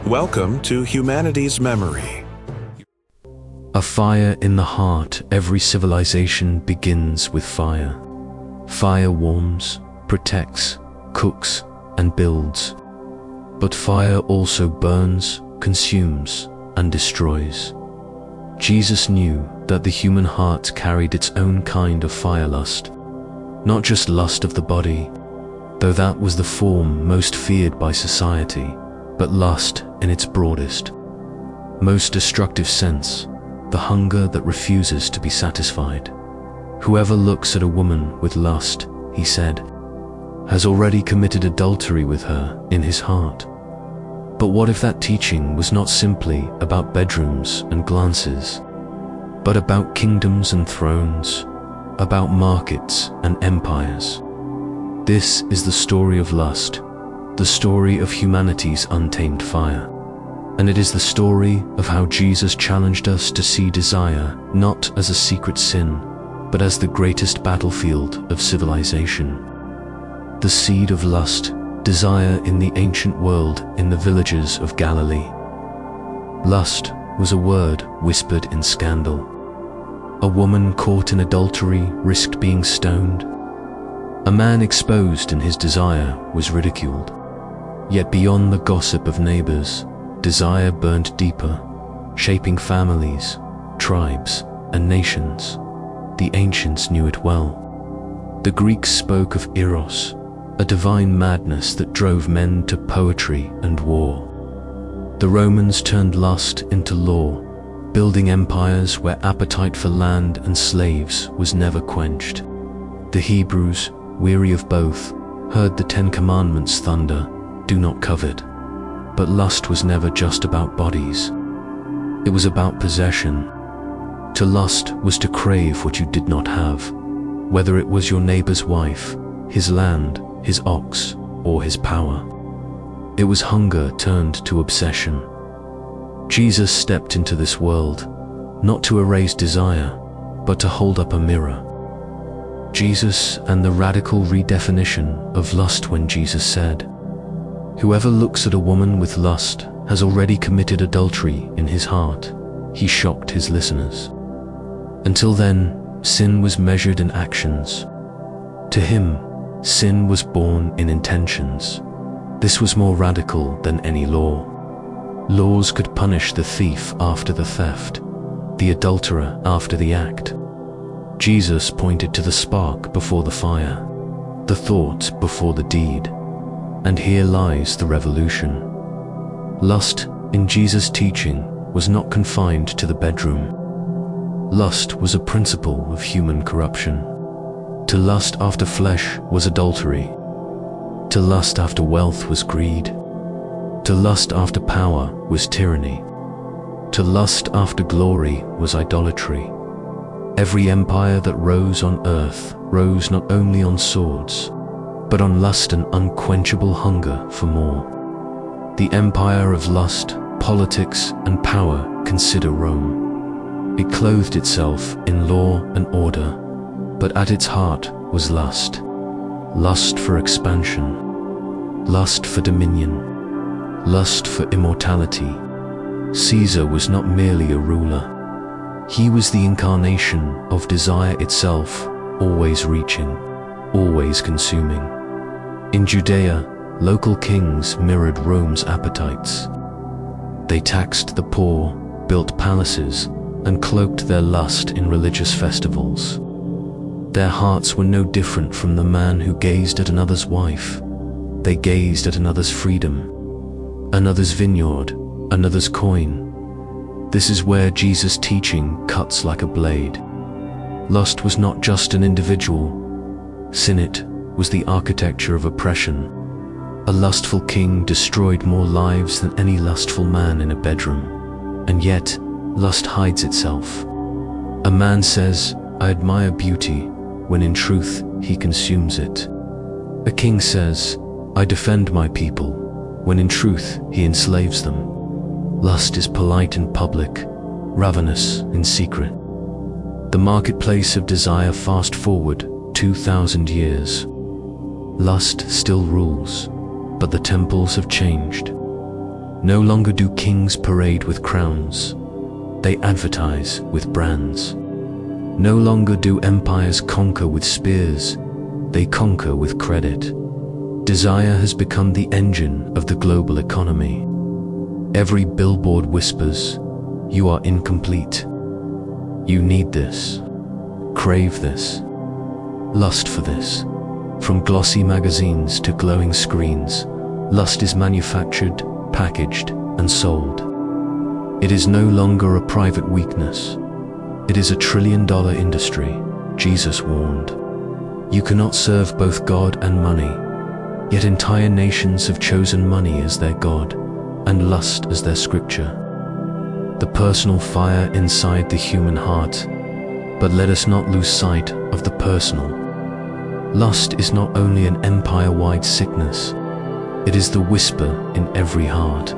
Welcome to Humanity's Memory. A fire in the heart. Every civilization begins with fire. Fire warms, protects, cooks, and builds. But fire also burns, consumes, and destroys. Jesus knew that the human heart carried its own kind of fire lust, not just lust of the body, though that was the form most feared by society, but lust in its broadest, most destructive sense, the hunger that refuses to be satisfied. Whoever looks at a woman with lust, he said, has already committed adultery with her in his heart. But what if that teaching was not simply about bedrooms and glances, but about kingdoms and thrones, about markets and empires? This is the story of lust, the story of humanity's untamed fire. And it is the story of how Jesus challenged us to see desire not as a secret sin, but as the greatest battlefield of civilization. The seed of lust, desire in the ancient world in the villages of Galilee. Lust was a word whispered in scandal. A woman caught in adultery risked being stoned. A man exposed in his desire was ridiculed. Yet beyond the gossip of neighbors, desire burned deeper, shaping families, tribes, and nations. The ancients knew it well. The Greeks spoke of eros, a divine madness that drove men to poetry and war. The Romans turned lust into law, building empires where appetite for land and slaves was never quenched. The Hebrews, weary of both, heard the Ten Commandments thunder, "Do not covet." But lust was never just about bodies. It was about possession. To lust was to crave what you did not have, whether it was your neighbor's wife, his land, his ox, or his power. It was hunger turned to obsession. Jesus stepped into this world, not to erase desire, but to hold up a mirror. Jesus and the radical redefinition of lust when Jesus said, "Whoever looks at a woman with lust has already committed adultery in his heart," he shocked his listeners. Until then, sin was measured in actions. To him, sin was born in intentions. This was more radical than any law. Laws could punish the thief after the theft, the adulterer after the act. Jesus pointed to the spark before the fire, the thought before the deed. And here lies the revolution. Lust, in Jesus' teaching, was not confined to the bedroom. Lust was a principle of human corruption. To lust after flesh was adultery. To lust after wealth was greed. To lust after power was tyranny. To lust after glory was idolatry. Every empire that rose on earth rose not only on swords, but on lust and unquenchable hunger for more. The empire of lust, politics, and power, consider Rome. It clothed itself in law and order, but at its heart was lust. Lust for expansion, lust for dominion, lust for immortality. Caesar was not merely a ruler. He was the incarnation of desire itself, always reaching, always consuming. In Judea, local kings mirrored Rome's appetites. They taxed the poor, built palaces, and cloaked their lust in religious festivals. Their hearts were no different from the man who gazed at another's wife. They gazed at another's freedom, another's vineyard, another's coin. This is where Jesus' teaching cuts like a blade. Lust was not just an individual. Sin was the architecture of oppression. A lustful king destroyed more lives than any lustful man in a bedroom. And yet, lust hides itself. A man says, "I admire beauty," when in truth, he consumes it. A king says, "I defend my people," when in truth, he enslaves them. Lust is polite in public, ravenous in secret. The marketplace of desire fast forward 2,000 years. Lust still rules, but the temples have changed. No longer do kings parade with crowns. They advertise with brands. No longer do empires conquer with spears. They conquer with credit. Desire has become the engine of the global economy. Every billboard whispers, "You are incomplete. You need this. Crave this. Lust for this." From glossy magazines to glowing screens, lust is manufactured, packaged, and sold. It is no longer a private weakness. It is a trillion-dollar industry, Jesus warned. You cannot serve both God and money, yet entire nations have chosen money as their God and lust as their scripture. The personal fire inside the human heart, but let us not lose sight of the personal. Lust is not only an empire-wide sickness, it is the whisper in every heart,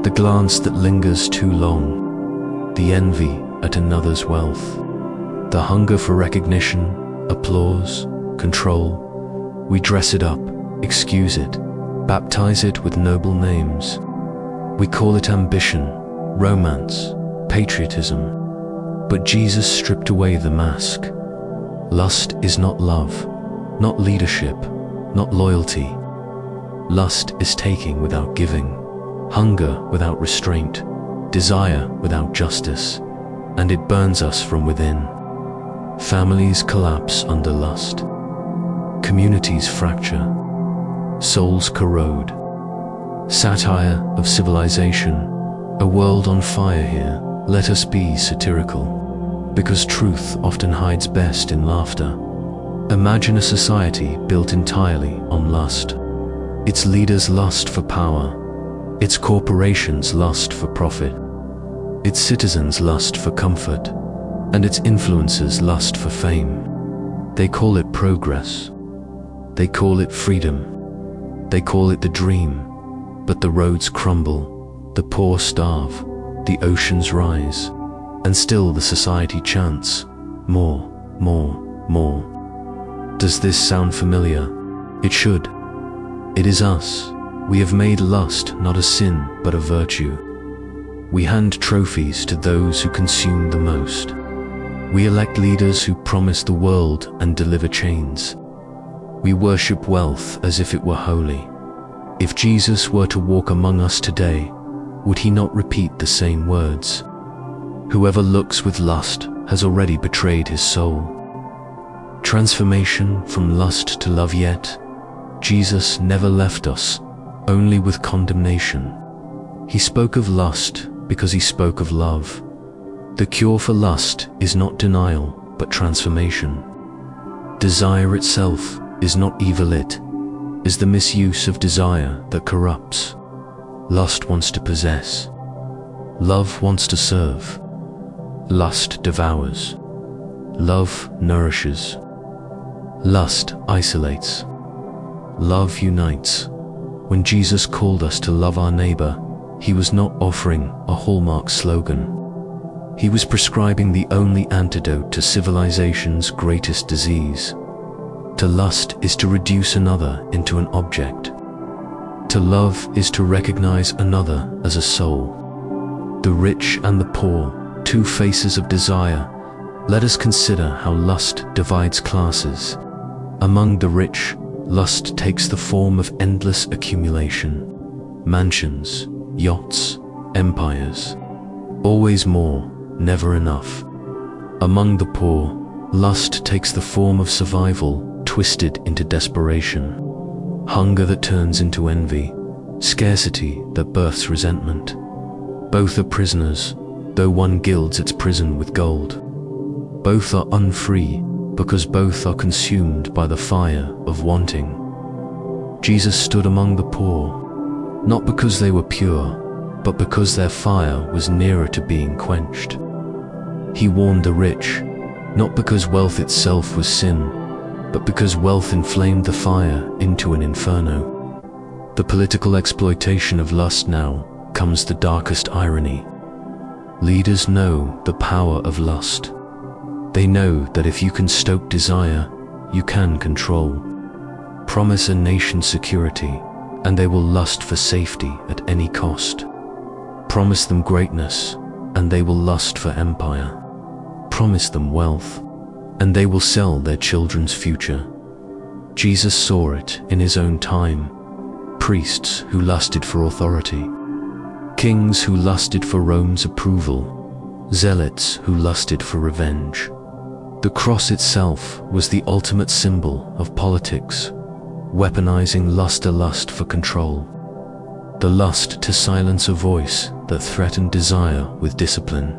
the glance that lingers too long, the envy at another's wealth, the hunger for recognition, applause, control. We dress it up, excuse it, baptize it with noble names. We call it ambition, romance, patriotism. But Jesus stripped away the mask. Lust is not love, not leadership, not loyalty. Lust is taking without giving, hunger without restraint, desire without justice, and it burns us from within. Families collapse under lust. Communities fracture. Souls corrode. Satire of civilization, a world on fire here. Let us be satirical, because truth often hides best in laughter. Imagine a society built entirely on lust. Its leaders lust for power, its corporations lust for profit, its citizens lust for comfort, and its influencers lust for fame. They call it progress. They call it freedom. They call it the dream. But the roads crumble, the poor starve, the oceans rise, and still the society chants, more, more, more. Does this sound familiar? It should. It is us. We have made lust not a sin, but a virtue. We hand trophies to those who consume the most. We elect leaders who promise the world and deliver chains. We worship wealth as if it were holy. If Jesus were to walk among us today, would he not repeat the same words? Whoever looks with lust has already betrayed his soul. Transformation from lust to love, yet Jesus never left us only with condemnation. He spoke of lust because he spoke of love. The cure for lust is not denial, but transformation. Desire itself is not evil, it is the misuse of desire that corrupts. Lust wants to possess. Love wants to serve. Lust devours. Love nourishes. Lust isolates. Love unites. When Jesus called us to love our neighbor, he was not offering a hallmark slogan. He was prescribing the only antidote to civilization's greatest disease. To lust is to reduce another into an object. To love is to recognize another as a soul. The rich and the poor, two faces of desire. Let us consider how lust divides classes. Among the rich, lust takes the form of endless accumulation. Mansions, yachts, empires. Always more, never enough. Among the poor, lust takes the form of survival, twisted into desperation. Hunger that turns into envy, scarcity that births resentment. Both are prisoners, though one gilds its prison with gold. Both are unfree, because both are consumed by the fire of wanting. Jesus stood among the poor, not because they were pure, but because their fire was nearer to being quenched. He warned the rich, not because wealth itself was sin, but because wealth inflamed the fire into an inferno. The political exploitation of lust now comes the darkest irony. Leaders know the power of lust. They know that if you can stoke desire, you can control. Promise a nation security, and they will lust for safety at any cost. Promise them greatness, and they will lust for empire. Promise them wealth, and they will sell their children's future. Jesus saw it in his own time. Priests who lusted for authority, kings who lusted for Rome's approval, zealots who lusted for revenge. The cross itself was the ultimate symbol of politics, weaponizing lust for control. The lust to silence a voice that threatened desire with discipline.